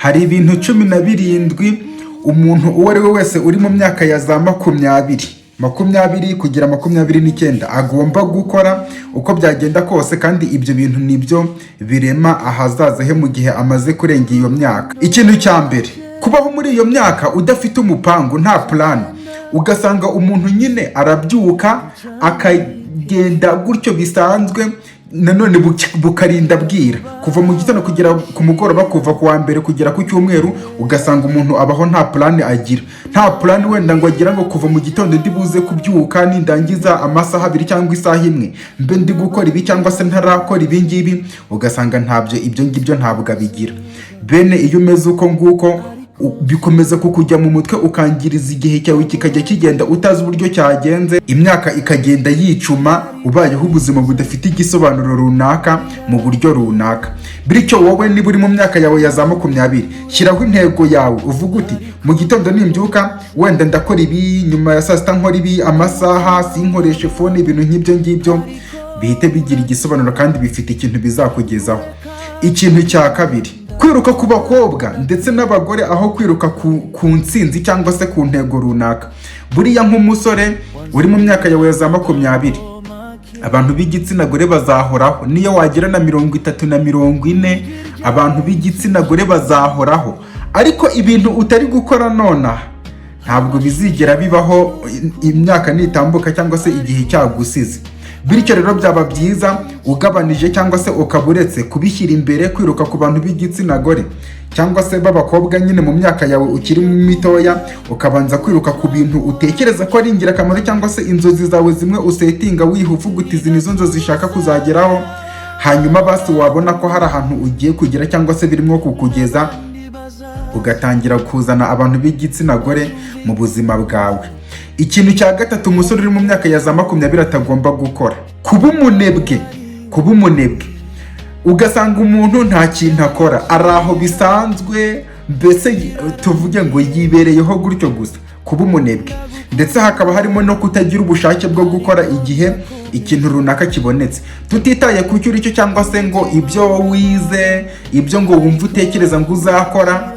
hari ibintu 17 umuntu uwo ari we wese uri mu myaka ya za 20 kugera 29 agomba gukora uko byagenda kose, kandi ibyo bintu nibyo birema ahazaza he mu gihe amaze kurenga iyo myaka. Ikintu cya mbere, kubaho muri iyo myaka udafite umupangu, nta plan, ugasanga umuntu nyine arabyuka akagenda gutyo bisanzwe, nanone bukarinda bwira, kuva mu gitondo kugera ku mugoroba, kuva ku wa mbere kugera ku cyumweru, ugasanga umuntu abaho nta plan agira. Nta plan wenda ngo agira ngo kuva mu gitondo ndi buze kubyuka nindangiza amasaha 2 cyangwa isaha 1 mbe ndi gukora ibi cyangwa se ntarakora ibi ngibi, ugasanga ntabyo ibyo ngibyo ntabwo abigira. Bene iyo umeze uko nguko bikomeza kukujya mu mutwe, ukangiriza igihe cyawe kikajya kigenda utazi uburyo cyagenze, imyaka ikagenda yicuma, ubayeho ubuzima budafite igisobanuro runaka mu buryo runaka. Bityo wowe niba uri mu myaka yawe ya za 20, shyiraho intego yawe, uvuga uti mu gitondo nimbyuka wenda ndakora ibi, nyuma ya saa sita nkora ibi, amasaha sinkoreshe phone, ibintu nk'ibyo ngibyo bihite bigira igisobanuro kandi bifite ikintu bizakugezaho. Ikintu cya kabiri, kwiruka ku bakobwa ndetse n'abagore aho kwiruka ku ntsinzi cyangwa se ku ntego runaka. Buriya nk'umusore uri mu myaka yawe ya za 20, abantu b'igitsina gore bazahoraho, niyo wagira na 30 na 40, abantu b'igitsina gore bazahoraho, ariko ibintu utari gukora nona ntabwo bizigera bibaho imyaka nitambuka cyangwa se igihe cyagusize. Bityo rero byaba byiza ugabanije cyangwa se ukaburetse kubishyira imbere, kwiruka ku bantu b'igitsina gore cyangwa se b'abakobwa nyine mu myaka yawe ukiri mitoya, ukabanza kwiruka ku bintu utekereza ko ari ingirakamaro cyangwa se inzozi zawe zimwe usetinga wihuvuga uti izi nizo nzozi zishaka kuzageraho. Hanyuma basi wabona ko hari ahantu ugiye kugera cyangwa se birimo kukugeza, ugatangira kuzana abantu b'igitsina gore mu buzima bwawe. Ikintu cya gatatu umusore uri mu myaka ya za 20 atagomba gukora, kuba umunebwe. Ugasanga umuntu nta kintu akora, ari aho bisanzwe, mbese tuvuge ngo yibereyeho gutyo gusa, kuba umunebwe. Ndetse hakaba harimo no kutagira ubushake bwo gukora igihe ikintu runaka kibonetse, tutitaye ku cyo uricyo cyangwa se ngo ibyo wize, ibyo ngo wumva utekereza ngo uzakora,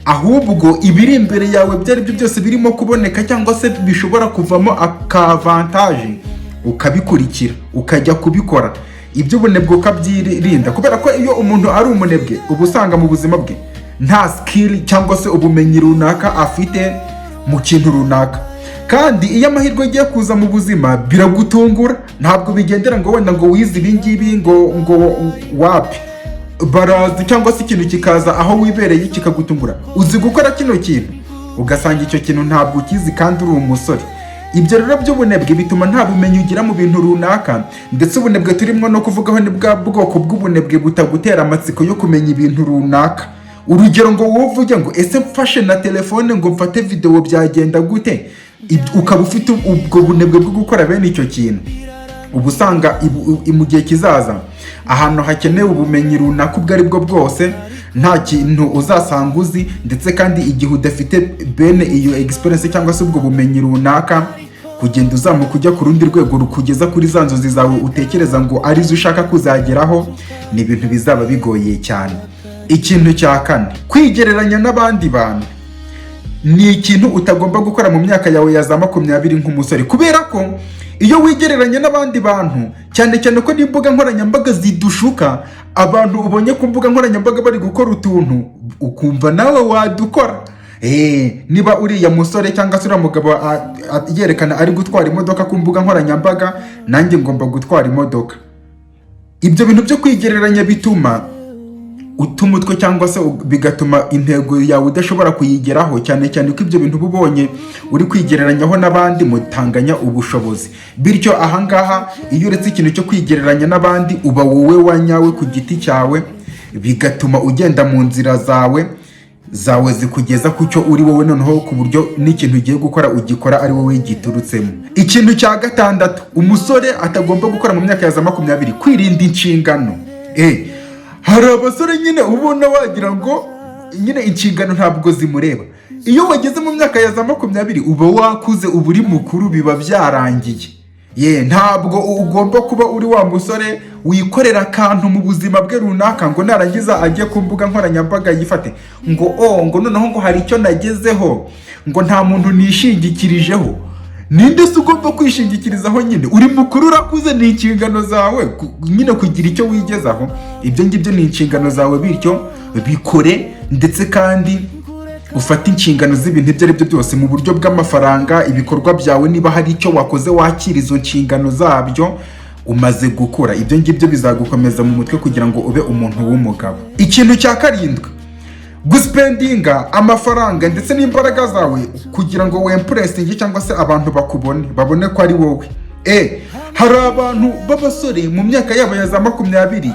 ahubwo ibiri imbere yawe byari byo byose birimo kuboneka cyangwa se bishobora kuvamo akavantage, ukabikurikira ukajya kubikora. Ibyo bunebwe ukabyirinda, kubera ko iyo umuntu ari umunebwe uba usanga mu buzima bwe nta skill cyangwa se ubumenyi runaka afite mu kintu runaka, kandi iyo amahirwe agiye kuza mu buzima biragutungura. Ntabwo bigendera ngo wenda ngo wize ibi ngibi ngo wapi, barazi cyangwa se ikintu kikaza aho wibereye kikagutungura, uzi gukora kino kintu ugasanga icyo kintu ntabwo ukizi kandi uri umusore. Ibyo rero by'ubunebwe bituma nta bumenyi ugira mu bintu runaka, ndetse ubunebwe turimo no kuvugaho ni bwa bwoko bw'ubunebwe butagutera amatsiko yo kumenya ibintu runaka. Urugero ngo wowe uvuge ngo ese mfashe na telefone ngo mfate video byagenda gute, ukaba ufite ubwo bunebwe bwo gukora bene icyo kintu, ubu usanga mu gihe kizaza ahantu hakenewe ubumenyi runaka ubwo ari bwo bwose nta kintu uzasanga uzi, ndetse kandi igihe udafite bene iyo experience cyangwa se ubwo bumenyi runaka, kugenda uzamuka ujya ku rundi rwego rukugeza kuri za nzozi zawe utekereza ngo arizo ushaka kuzageraho, ni ibintu bizaba bigoye cyane. Ikintu cya kane, kwigereranya n'abandi bantu ni ikintu utagomba gukora mu myaka yawe ya za 20 nk'umusore, kubera ko iyo wigereranya n'abandi bantu, cyane cyane ko n'imbuga nkoranyambaga zidushuka, abantu ubonye ku mbuga nkoranyambaga bari gukora utuntu ukumva nawe wadukora. Niba uriya musore cyangwa se uriya mugabo yerekana ari gutwara imodoka ku mbuga nkoranyambaga, nanjye ngomba gutwara imodoka. Ibyo bintu byo kwigereranya bituma umutwe cyangwa se bigatuma intego yawe udashobora kuyigeraho, cyane cyane ko ibyo bintu ubonye uri kwigereranyaho n'abandi mutanganya ubushobozi. Bityo ahangaha iyo uretse ikintu cyo kwigereranya n'abandi, uba wowe wanyawe ku giti cyawe, bigatuma ugenda mu nzira zawe zikugeza ku cyo uri wowe, noneho ku buryo n'ikintu ugiye gukora ugikora ari wowe giturutsemo. Ikintu cya gatandatu umusore atagomba gukora mu myaka ya za 20, kwirinda inshingano. Hari abasore nyine ubona wagira ngo nyine inshingano ntabwo zimureba. Iyo wageze mu myaka ya za 20 uba wakuze, uba uri mukuru, biba byarangiye. ntabwo ugomba kuba uri wa musore wikorera akantu mu buzima bwe runaka ngo narangiza ajye ku mbuga nkoranyambaga yifate ngo noneho ngo hari icyo nagezeho, ngo nta muntu nishingikirijeho. Ninde se ugomba kwishingikirizaho nyine? Uri mukuru, urakuze, ni inshingano zawe nyine kugira icyo wigezaho. Ibyo ngibyo ni inshingano zawe, bityo bikore, ndetse kandi ufata inshingano z'ibintu ibyo ari byo byose mu buryo bw'amafaranga. Ibikorwa byawe, niba hari icyo wakoze, wakira izo nshingano zabyo umaze gukura. Ibyo ngibyo bizagukomeza mu mutwe kugira ngo ube umuntu w'umugabo. Ikintu cya karindwi, guspendinga amafaranga ndetse n'imbaraga zawe kugira ngo wempuresinge cyangwa se abantu babone ko ari wowe. Hari abantu b'abasore mu myaka yabo ya za 20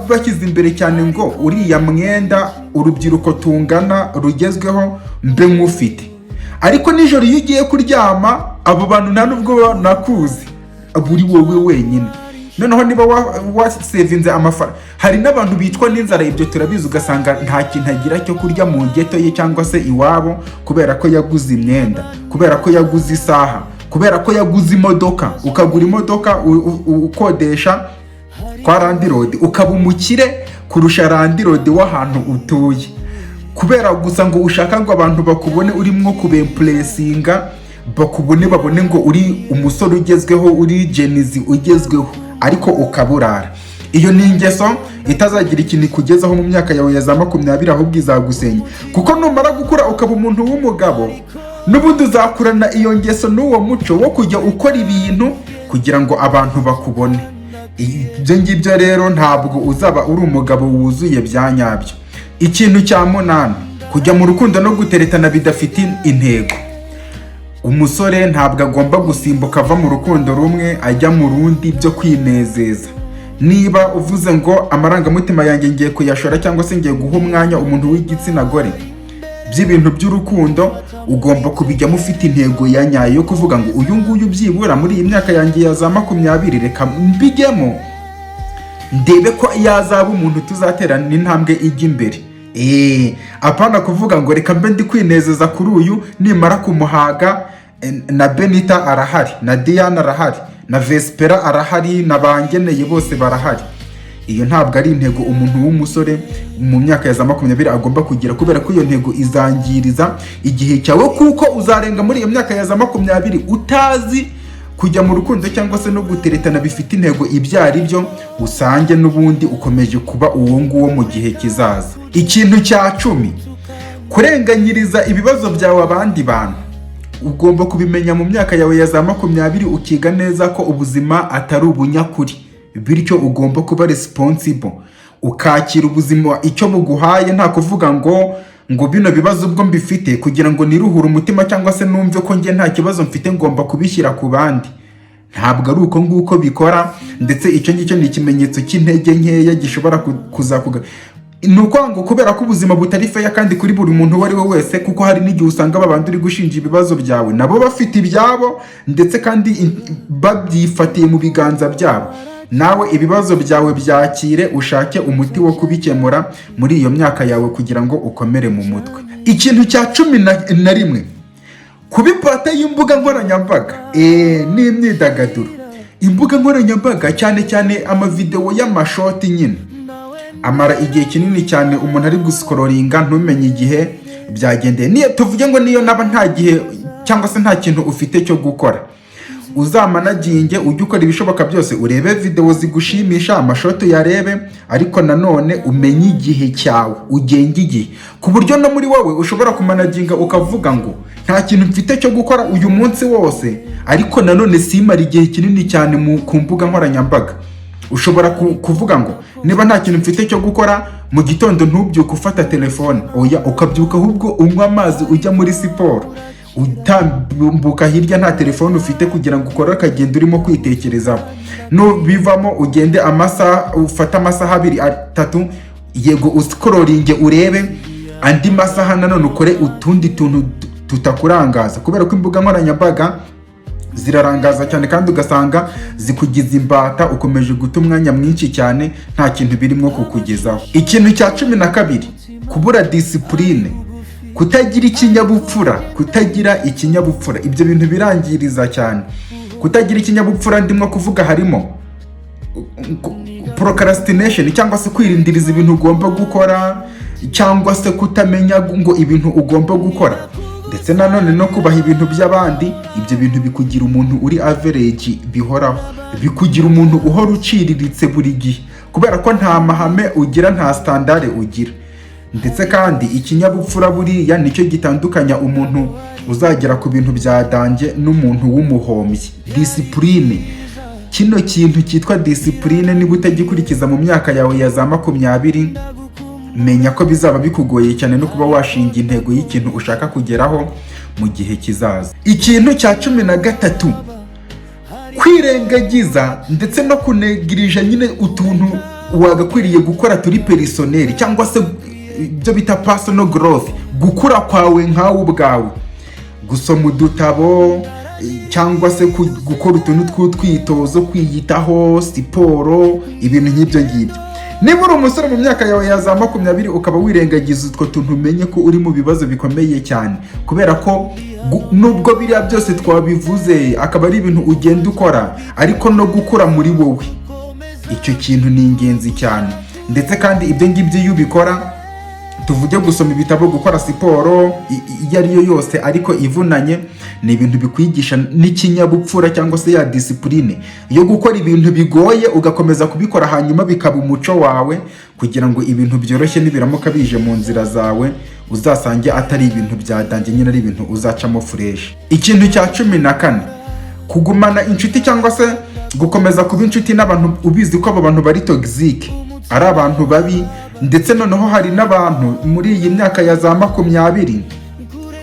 bashyize imbere cyane ngo uriya mwenda urubyiruko tungana rugezweho mbe nk'ufite, ariko nijoro iyo ugiye kuryama abo bantu nta nubwo nakuzi, buri wowe wenyine. Noneho niba wasevinze amafaranga, hari n'abantu bitwa n'inzara, ibyo turabizi, ugasanga nta kintu agira cyo kurya mu geto ye cyangwa se iwabo, kubera ko yaguze imyenda, kubera ko yaguze isaha, kubera ko yaguze imodoka. Ukagura imodoka ukodesha kwa Landirodi, ukaba umukire kurusha Landirodi w'ahantu utuye, kubera gusa ngo ushaka ngo abantu bakubone urimo kubempuresinga, babone ngo uri umusore ugezweho, uri jenizi ugezweho, ariko ukaburara. Iyo ni ingeso itazagira ikintu ikugezaho mu myaka yawe ya za 20, ahubwo izagusenya. Kuko numara gukura ukaba umuntu w'umugabo, n'ubundi uzakurana iyo ngeso n'uwo muco wo kujya ukora ibintu kugira ngo abantu bakubone. Ibyo ngibyo rero ntabwo uzaba uri umugabo wuzuye bya nyabyo. Ikintu cya 8, kujya mu rukundo no guteretana bidafite intego. Umusore ntabwo agomba gusimbuka ava mu rukundo rumwe ajya mu rundi byo kwinezeza. Niba uvuze ngo amarangamutima yanjye ngiye kuyashora cyangwa se ngiye guha umwanya umuntu w'igitsina gore by'ibintu by'urukundo, ugomba kubijyamo ufite intego ya nyayo yo kuvuga ngo uyu nguyu byibura muri iyi myaka yanjye ya za 20 reka mbijyemo ndebe ko yazaba umuntu tuzaterana intambwe ijya imbere. Apana kuvuga ngo reka mbe ndi kwinezeza kuri uyu, nimara kumuhaga na Benita arahari, na Diana arahari, na Vespera arahari, na bangeneye bose barahari. Iyo ntabwo ari intego umuntu w'umusore mu myaka ya za 20 agomba kugira, kubera ko iyo ntego izangiriza igihe cyawe, kuko uzarenga muri iyo myaka ya za 20 utazi kujya mu rukundo cyangwa se no guteretana bifite intego ibyo ari byo, usange n'ubundi ukomeje kuba uwo nguwo mu gihe kizaza. Ikintu cya 10, kurenganyiriza ibibazo byawe abandi bantu. Ugomba kubimenya mu myaka yawe ya za 20, ukiga neza ko ubuzima atari ubunyakuri, bityo ugomba kuba responsible, ukakira ubuzima icyo buguhaye, nta kuvuga ngo bino bibazo ubwo mbifite kugira ngo niruhure umutima cyangwa se numve ko njye nta kibazo mfite ngomba kubishyira ku bandi. Ntabwo ari uko nguko bikora, ndetse icyo ngicyo ni ikimenyetso cy'intege nkeya gishobora kuzakuga. Nuko ngo kubera ko ubuzima butari feya kandi kuri buri muntu uwo ari we wese, kuko hari n'igihe usanga babandi uri gushinja ibibazo byawe nabo bafite ibyabo, ndetse kandi babyifatiye mu biganza byabo. Nawe ibibazo byawe byakire, ushake umuti wo kubikemura muri iyo myaka yawe kugira ngo ukomere mu mutwe. Ikintu cya 11, kubipata y'imbuga nkoranyambaga n'imyidagaduro. Imbuga nkoranyambaga cyane cyane amavideo y'amashoti nyine amara igihe kinini cyane umuntu ari guskororinga ntumenye igihe byagendeye. Niyo tuvuge ngo niyo naba nta gihe cyangwa se nta kintu ufite cyo gukora, uzamanaginge ujye ukora ibishoboka byose, urebe video zigushimisha, amashoto yarebe, ariko nanone umenye igihe cyawe, ugenge igihe, ku buryo no muri wowe ushobora kumanaginga ukavuga ngo nta kintu mfite cyo gukora uyu munsi wose, ariko nanone simara igihe kinini cyane ku mbuga nkoranyambaga. Ushobora kuvuga ngo niba nta kintu mfite cyo gukora mu gitondo ntubyuke ufata telefone, oya ukabyuka ahubwo unywa amazi, ujya muri siporo, utambuka hirya nta telefone ufite kugira ngo ukore akagenda urimo kwitekerezaho. Nubivamo ugende ufata amasaha 2-3, yego uskororinge urebe andi masaha nanone ukore utundi tuntu tutakurangaza, kubera ko imbuga nkoranyambaga zirarangaza cyane kandi ugasanga zikugiza imbata, ukomeje guta umwanya mwinshi cyane nta kintu birimo kukugezaho. Ikintu cya 12, kubura discipline, kutagira ikinyabupfura. Ibyo bintu birangiriza cyane, Kutagira ikinyabupfura ndimo kuvuga harimo procrastination cyangwa se kwirindiriza ibintu ugomba gukora, cyangwa se kutamenya ngo ibintu ugomba gukora, ndetse nanone no kubaha ibintu by'abandi. Ibyo bintu bikugira umuntu uri average bihoraho, bikugira umuntu uhora uciriritse buri gihe, kubera ko nta mahame ugira, nta standard ugira. Ndetse kandi ikinyabupfura buriya nicyo gitandukanya umuntu uzagera ku bintu bya danje n'umuntu w'umuhombyi. Discipline, kino kintu cyitwa discipline, niba utagikurikiza mu myaka yawe ya za 20, menya ko bizaba bikugoye cyane no kuba washinga intego y'ikintu ushaka kugeraho mu gihe kizaza. Ikintu cya 13, kwirengagiza ndetse no kunegirija nyine utuntu wagakwiriye gukora turi personnel, cyangwa se ibyo bita personal growth, gukura kwawe nkawe ubwawe, gusoma udutabo cyangwa se gukora utuntu tw'utwitozo, kwiyitaho, siporo, ibintu nk'ibyo ngibyo. Niba uri umusore mu myaka yawe ya za 20 ukaba wirengagiza utwo tuntu, umenye ko uri mu bibazo bikomeye cyane, kubera ko nubwo biriya byose twabivuze akaba ari ibintu ugenda ukora, ariko no gukura muri wowe, icyo kintu ni ingenzi cyane. Ndetse kandi ibyo ngibyo iyo ubikora, tuvuge gusoma ibitabo, gukora siporo iyo ariyo yose ariko ivunanye, ni ibintu bikwigisha n'ikinyabupfura cyangwa se ya discipline yo gukora ibintu bigoye ugakomeza kubikora, hanyuma bikaba umuco wawe, kugira ngo ibintu byoroshye nibiramuka bije mu nzira zawe uzasange atari ibintu byadanje, nyine ari ibintu uzacamo fresh. Ikintu cya 14, kugumana inshuti cyangwa se gukomeza kuba inshuti n'abantu ubizi ko abo bantu bari toxic, ari abantu babi. Ndetse noneho hari n'abantu muri iyi myaka ya za 20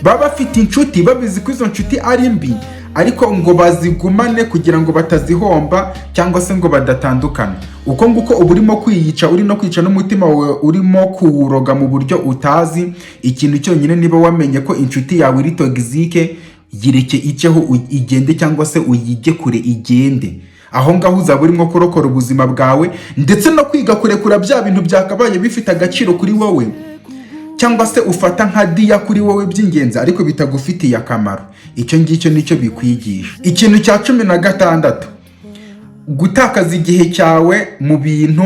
baba bafite inshuti babizi ko izo nshuti ari mbi, ariko ngo bazigumane kugira ngo batazihomba cyangwa se ngo badatandukana. Uko nguko uba urimo kwiyica, uri no kwica n'umutima wawe, urimo kuwuroga mu buryo utazi. Ikintu cyonyine, niba wamenye ko inshuti yawe iri toxique, yireke icyeho igende, cyangwa se uyige kure igende. Aho ngaho uzaba urimo kurokora ubuzima bwawe, ndetse no kwiga kurekura bya bintu byakabaye bifite agaciro kuri wowe, cyangwa se ufata nka diya kuri wowe by'ingenzi ariko bitagufitiye akamaro. Icyo ngicyo nicyo bikwigisha. Ikintu cya 16, gutakaza igihe cyawe mu bintu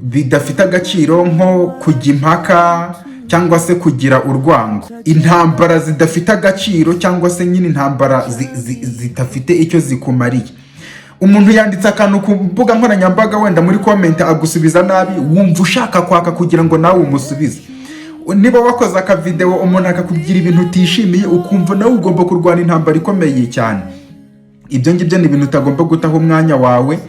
bidafite agaciro, nko kujya impaka cyangwa se kugira urwango, intambara zidafite agaciro, cyangwa se nyine intambara zidafite icyo zikumariye. Umuntu yanditse akantu ku mbuga nkoranyambaga, wenda muri comment agusubiza nabi, wumva ushaka kwaka kugira ngo nawe umusubize. Niba wakoze aka video umuntu akakubwira ibintu utishimiye, ukumva nawe ugomba kurwana intambara ikomeye cyane. Ibyo ngibyo ni ibintu utagomba gutaho umwanya wawe,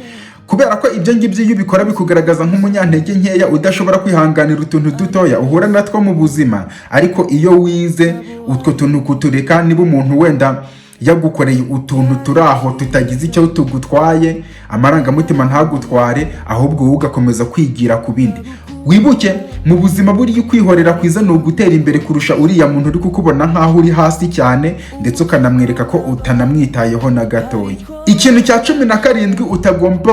kubera ko ibyo ngibyo iyo ubikora bikugaragaza nk'umunyantege nkeya udashobora kwihanganira utuntu dutoya uhura natwo mu buzima. Ariko iyo wize utwo tuntu kutureka, niba umuntu wenda yagukoreye utuntu turaho tutagize icyo tugutwaye, amarangamutima ntagutware, ahubwo wowe ugakomeza kwigira ku bindi. Wibuke mu buzima buriya kwihorera kwiza ni ugutera imbere kurusha uriya muntu uri kukubona nkaho uri hasi cyane, ndetse ukanamwereka ko utanamwitayeho na gatoya. Ikintu cya 17 utagomba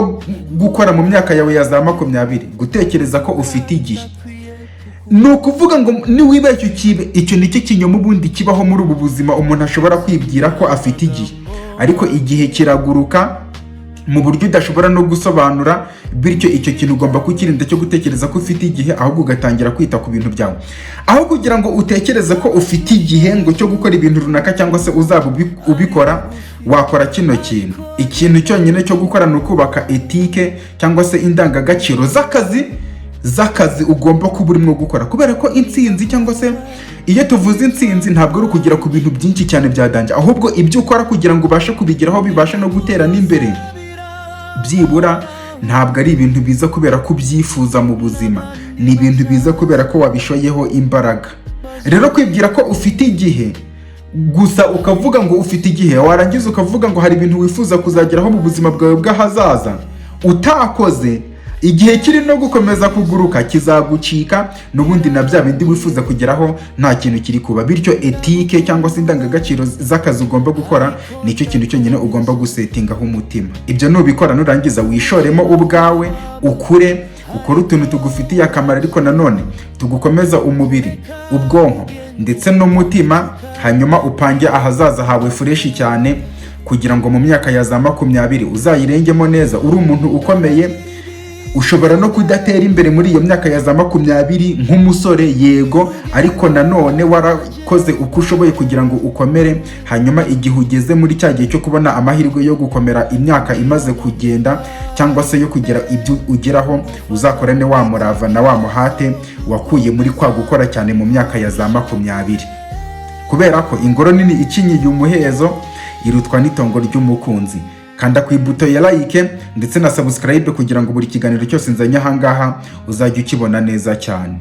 gukora mu myaka yawe ya za 20, gutekereza ko ufite igihe. Ni ukuvuga ngo niwibeshye ukibe, icyo nicyo kinyoma ubundi kibaho muri ubu buzima. Umuntu ashobora kwibwira ko afite igihe, ariko igihe kiraguruka mu buryo udashobora no gusobanura. Bityo icyo kintu ugomba kukirinda cyo gutekereza ko ufite igihe, ahubwo ugatangira kwita ku bintu byawe. Aho kugira ngo utekereze ko ufite igihe ngo cyo gukora ibintu runaka cyangwa se uzaba ubikora, wakora kino kintu. Ikintu cyonyine cyo gukora ni ukubaka etike cyangwa se indangagaciro z'akazi ugomba kuba urimo gukora, kubera ko intsinzi cyangwa se iyo tuvuze intsinzi ntabwo ari ukugera ku bintu byinshi cyane byadanje, ahubwo ibyo ukora kugira ngo ubashe kubigeraho bibashe no gutera n'imbere. Byibura ntabwo ari ibintu biza kubera ko ubyifuza mu buzima, ni ibintu biza kubera ko wabishoyeho imbaraga. Rero kwibwira ko ufite igihe gusa ukavuga ngo ufite igihe, warangiza ukavuga ngo hari ibintu wifuza kuzageraho mu buzima bwawe bw'ahazaza, utakoze, igihe kiri no gukomeza kuguruka kizagucika, n'ubundi na bya bindi wifuza kugeraho nta kintu kiri kuba. Bityo etike cyangwa se indangagaciro z'akazi ugomba gukora, nicyo kintu cyonyine ugomba gusetingaho umutima. Ibyo nubikora nurangiza wishoremo ubwawe, ukure utuntu tugufitiye akamaro, ariko nanone tugukomeza umubiri, ubwonko ndetse n'umutima, hanyuma upange ahazaza hawe fresh cyane, kugira ngo mu myaka ya za 20 uzayirengemo neza uri umuntu ukomeye. Ushobora no kudatera imbere muri iyo myaka ya za 20 nk'umusore yego, ariko nanone warakoze uko ushoboye kugira ngo ukomere, hanyuma igihe ugeze muri cya gihe cyo kubona amahirwe yo gukomera imyaka imaze kugenda cyangwa se yo kugira ibyo ugeraho, uzakorane wa murava na wa muhate wakuye muri kwa gukora cyane mu myaka ya za 20, kubera ko ingoro nini ikinyiye umuhezo irutwa n'itongo ry'umukunzi. Kanda ku ibuto ya like ndetse na subscribe kugira ngo buri kiganiro cyose nzanye aha ngaha uzajye ukibona neza cyane.